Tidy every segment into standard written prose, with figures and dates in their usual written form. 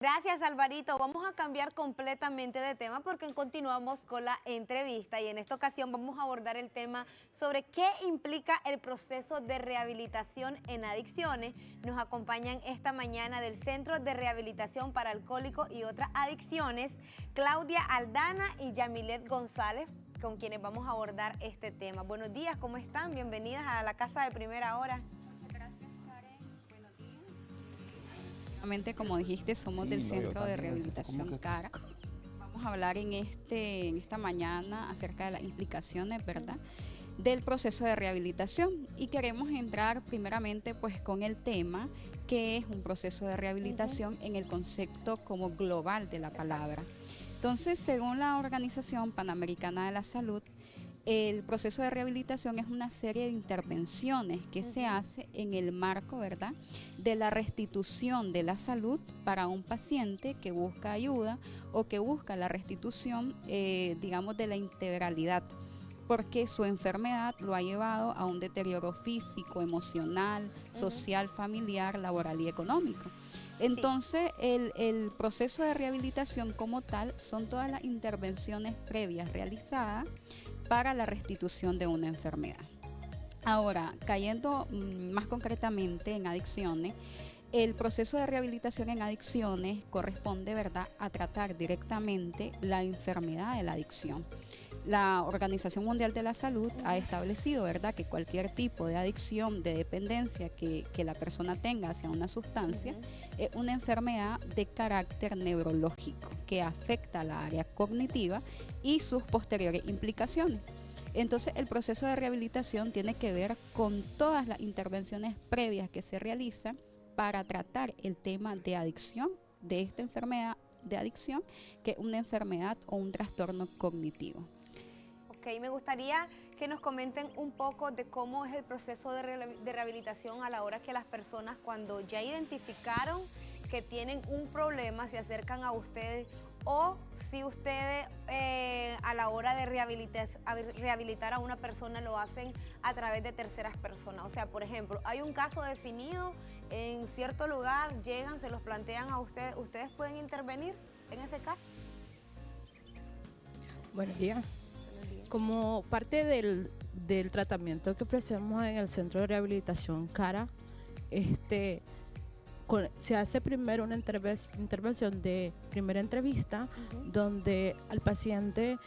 Gracias, Alvarito. Vamos a cambiar completamente de tema porque continuamos con la entrevista y en esta ocasión vamos a abordar el tema sobre qué implica el proceso de rehabilitación en adicciones. Nos acompañan esta mañana del Centro de Rehabilitación para Alcohólicos y otras adicciones, Claudia Aldana y Yamilet González, con quienes vamos a abordar este tema. Buenos días, ¿cómo están? Bienvenidas a la Casa de Primera Hora. Como dijiste, somos del Centro de Rehabilitación CARA. Vamos a hablar en esta mañana acerca de las implicaciones, ¿verdad?, del proceso de rehabilitación, y queremos entrar primeramente pues con el tema que es un proceso de rehabilitación en el concepto como global de la palabra. Entonces, según la Organización Panamericana de la Salud, el proceso de rehabilitación es una serie de intervenciones que se hace en el marco, ¿verdad?, de la restitución de la salud para un paciente que busca ayuda o que busca la restitución, digamos, de la integralidad, porque su enfermedad lo ha llevado a un deterioro físico, emocional, social, familiar, laboral y económico. Entonces, el proceso de rehabilitación como tal son todas las intervenciones previas realizadas para la restitución de una enfermedad. Ahora, cayendo más concretamente en adicciones, el proceso de rehabilitación en adicciones corresponde, ¿verdad?, a tratar directamente la enfermedad de la adicción. La Organización Mundial de la Salud ha establecido, ¿verdad?, que cualquier tipo de adicción, de dependencia que la persona tenga hacia una sustancia es una enfermedad de carácter neurológico que afecta a la área cognitiva y sus posteriores implicaciones. Entonces, el proceso de rehabilitación tiene que ver con todas las intervenciones previas que se realizan para tratar el tema de adicción, de esta enfermedad de adicción, que es una enfermedad o un trastorno cognitivo. Ok, me gustaría que nos comenten un poco de cómo es el proceso de rehabilitación a la hora que las personas, cuando ya identificaron que tienen un problema, se acercan a ustedes, o si ustedes a la hora de rehabilitar a una persona lo hacen a través de terceras personas. O sea, por ejemplo, hay un caso definido en cierto lugar, llegan, se los plantean a ustedes, ¿ustedes pueden intervenir en ese caso? Buenos días. Como parte del tratamiento que ofrecemos en el Centro de Rehabilitación CARA, se hace primero una intervención de primera entrevista, donde al paciente,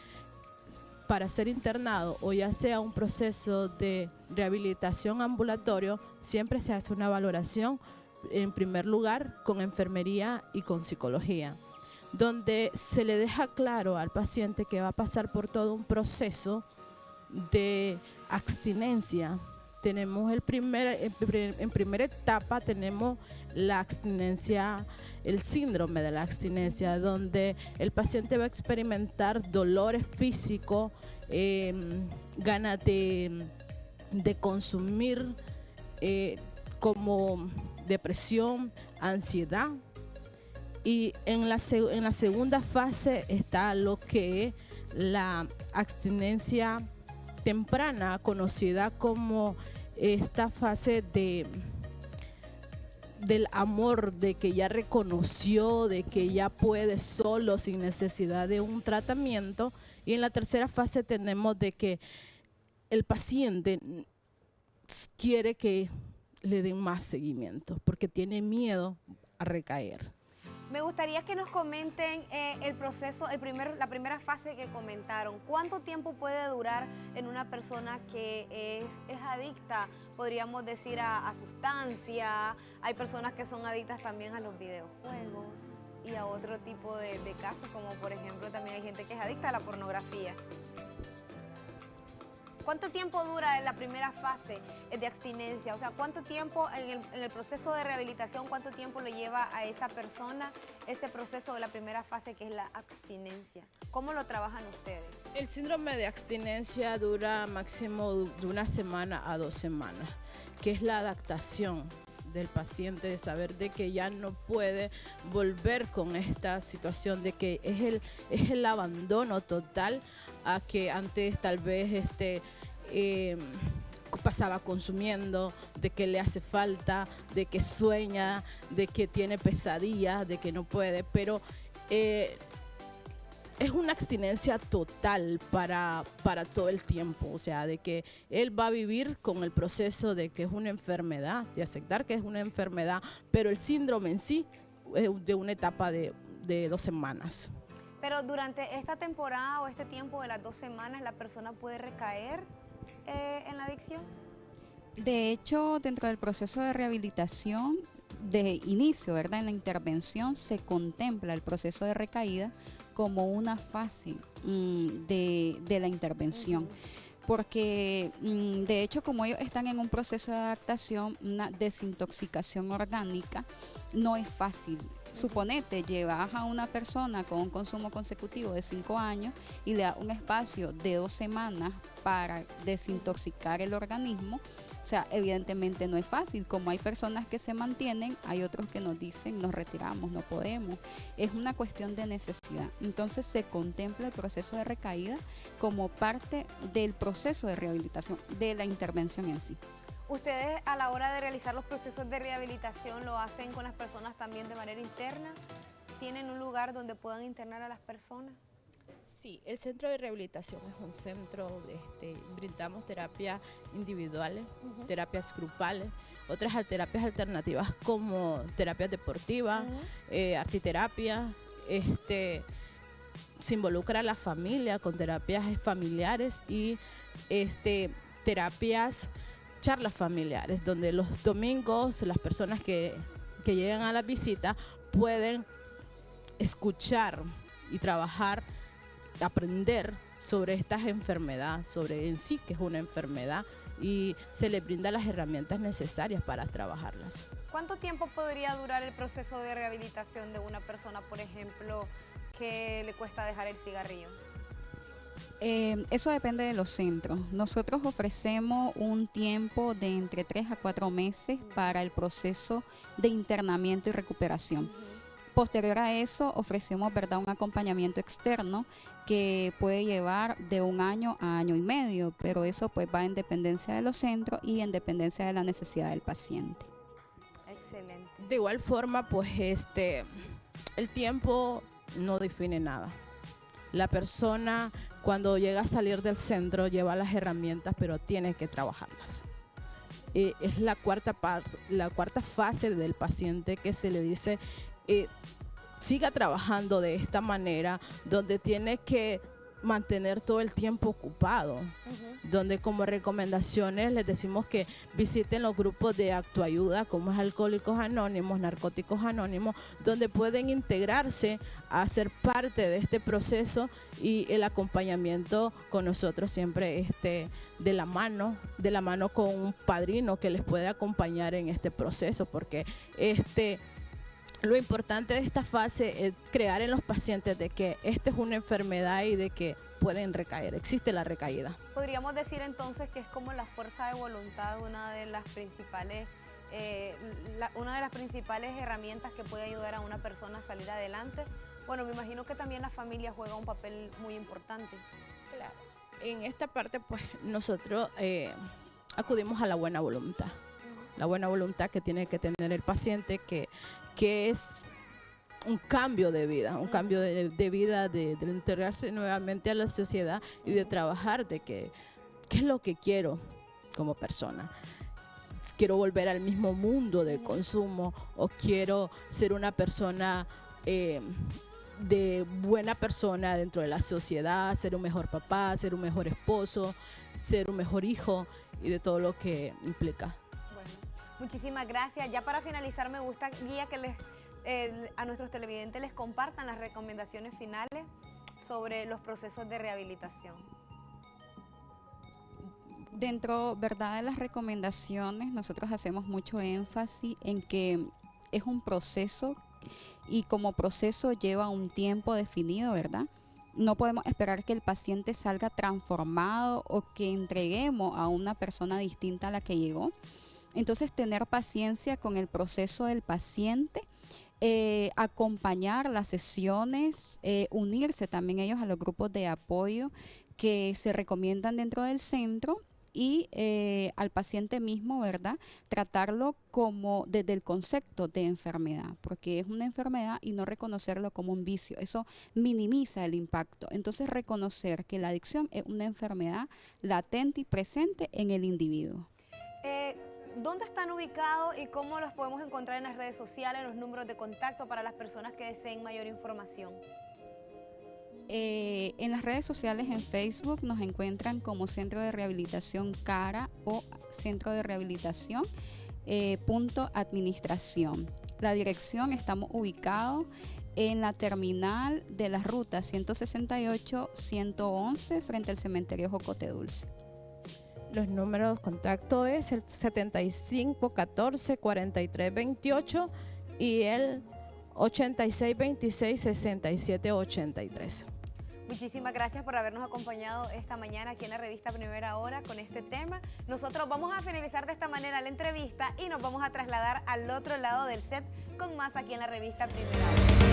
para ser internado o ya sea un proceso de rehabilitación ambulatorio, siempre se hace una valoración, en primer lugar, con enfermería y con psicología, donde se le deja claro al paciente que va a pasar por todo un proceso de abstinencia. Tenemos en primera etapa tenemos la abstinencia, el síndrome de la abstinencia, donde el paciente va a experimentar dolores físicos, ganas de consumir, como depresión, ansiedad. Y en la segunda fase está lo que es la abstinencia temprana, conocida como esta fase del amor, de que ya reconoció, de que ya puede solo sin necesidad de un tratamiento. Y en la tercera fase tenemos de que el paciente quiere que le den más seguimiento porque tiene miedo a recaer. Me gustaría que nos comenten el proceso, la primera fase que comentaron. ¿Cuánto tiempo puede durar en una persona que es adicta, podríamos decir, a sustancia? Hay personas que son adictas también a los videojuegos y a otro tipo de casos, como por ejemplo también hay gente que es adicta a la pornografía. ¿Cuánto tiempo dura en la primera fase de abstinencia? O sea, ¿cuánto tiempo en el proceso de rehabilitación, cuánto tiempo le lleva a esa persona ese proceso de la primera fase que es la abstinencia? ¿Cómo lo trabajan ustedes? El síndrome de abstinencia dura máximo de 1 semana a 2 semanas, que es la adaptación del paciente, de saber de que ya no puede volver con esta situación, de que es el abandono total a que antes tal vez pasaba consumiendo, de que le hace falta, de que sueña, de que tiene pesadillas, de que no puede, pero es una abstinencia total para todo el tiempo, o sea, de que él va a vivir con el proceso de que es una enfermedad, de aceptar que es una enfermedad, pero el síndrome en sí es de una etapa de 2 semanas. Pero durante esta temporada o este tiempo de las 2 semanas, ¿la persona puede recaer en la adicción? De hecho, dentro del proceso de rehabilitación, de inicio, ¿verdad? En la intervención se contempla el proceso de recaída como una fase de la intervención. Porque de hecho, como ellos están en un proceso de adaptación, una desintoxicación orgánica no es fácil. Suponete, llevas a una persona con un consumo consecutivo de 5 años y le das un espacio de 2 semanas para desintoxicar el organismo. O sea, evidentemente no es fácil. Como hay personas que se mantienen, hay otros que nos dicen, nos retiramos, no podemos. Es una cuestión de necesidad. Entonces se contempla el proceso de recaída como parte del proceso de rehabilitación, de la intervención en sí. ¿Ustedes a la hora de realizar los procesos de rehabilitación lo hacen con las personas también de manera interna? ¿Tienen un lugar donde puedan internar a las personas? Sí, el centro de rehabilitación es un centro, brindamos terapias individuales, terapias grupales, otras terapias alternativas como terapias deportivas, artiterapia, se involucra a la familia con terapias familiares y charlas familiares, donde los domingos las personas que llegan a la visita pueden escuchar y trabajar, aprender sobre estas enfermedades, sobre en sí que es una enfermedad, y se les brinda las herramientas necesarias para trabajarlas. ¿Cuánto tiempo podría durar el proceso de rehabilitación de una persona, por ejemplo, que le cuesta dejar el cigarrillo? Eso depende de los centros. Nosotros ofrecemos un tiempo de entre 3 a 4 meses para el proceso de internamiento y recuperación. Posterior a eso, ofrecemos, ¿verdad?, un acompañamiento externo que puede llevar de 1 año a 1 año y medio, pero eso pues va en dependencia de los centros y en dependencia de la necesidad del paciente. Excelente. De igual forma, pues el tiempo no define nada. La persona cuando llega a salir del centro lleva las herramientas, pero tiene que trabajarlas. Es la cuarta fase del paciente que se le dice siga trabajando de esta manera, donde tiene que mantener todo el tiempo ocupado, donde como recomendaciones les decimos que visiten los grupos de autoayuda como es Alcohólicos Anónimos, Narcóticos Anónimos, donde pueden integrarse a ser parte de este proceso, y el acompañamiento con nosotros siempre de la mano con un padrino que les puede acompañar en este proceso, porque lo importante de esta fase es crear en los pacientes de que esta es una enfermedad y de que pueden recaer, existe la recaída. Podríamos decir entonces que es como la fuerza de voluntad, una de las principales herramientas que puede ayudar a una persona a salir adelante. Bueno, me imagino que también la familia juega un papel muy importante. Claro. En esta parte, pues nosotros acudimos a la buena voluntad. La buena voluntad que tiene que tener el paciente, que es un cambio de vida, de integrarse nuevamente a la sociedad y de trabajar de qué es lo que quiero como persona. Quiero volver al mismo mundo de consumo, o quiero ser una persona de buena persona dentro de la sociedad, ser un mejor papá, ser un mejor esposo, ser un mejor hijo y de todo lo que implica. Muchísimas gracias. Ya para finalizar, me gustaría que a nuestros televidentes les compartan las recomendaciones finales sobre los procesos de rehabilitación. Dentro, ¿verdad?, de las recomendaciones, nosotros hacemos mucho énfasis en que es un proceso y como proceso lleva un tiempo definido, ¿verdad? No podemos esperar que el paciente salga transformado o que entreguemos a una persona distinta a la que llegó. Entonces, tener paciencia con el proceso del paciente, acompañar las sesiones, unirse también ellos a los grupos de apoyo que se recomiendan dentro del centro y al paciente mismo, ¿verdad? Tratarlo como desde el concepto de enfermedad, porque es una enfermedad y no reconocerlo como un vicio. Eso minimiza el impacto. Entonces, reconocer que la adicción es una enfermedad latente y presente en el individuo. ¿Dónde están ubicados y cómo los podemos encontrar en las redes sociales, los números de contacto para las personas que deseen mayor información? En las redes sociales, en Facebook, nos encuentran como Centro de Rehabilitación CARA o Centro de Rehabilitación .administración. La dirección, estamos ubicados en la terminal de las rutas 168-111 frente al cementerio Jocote Dulce. Los números de contacto es el 7514-4328 y el 8626-6783. Muchísimas gracias por habernos acompañado esta mañana aquí en la revista Primera Hora con este tema. Nosotros vamos a finalizar de esta manera la entrevista y nos vamos a trasladar al otro lado del set con más aquí en la revista Primera Hora.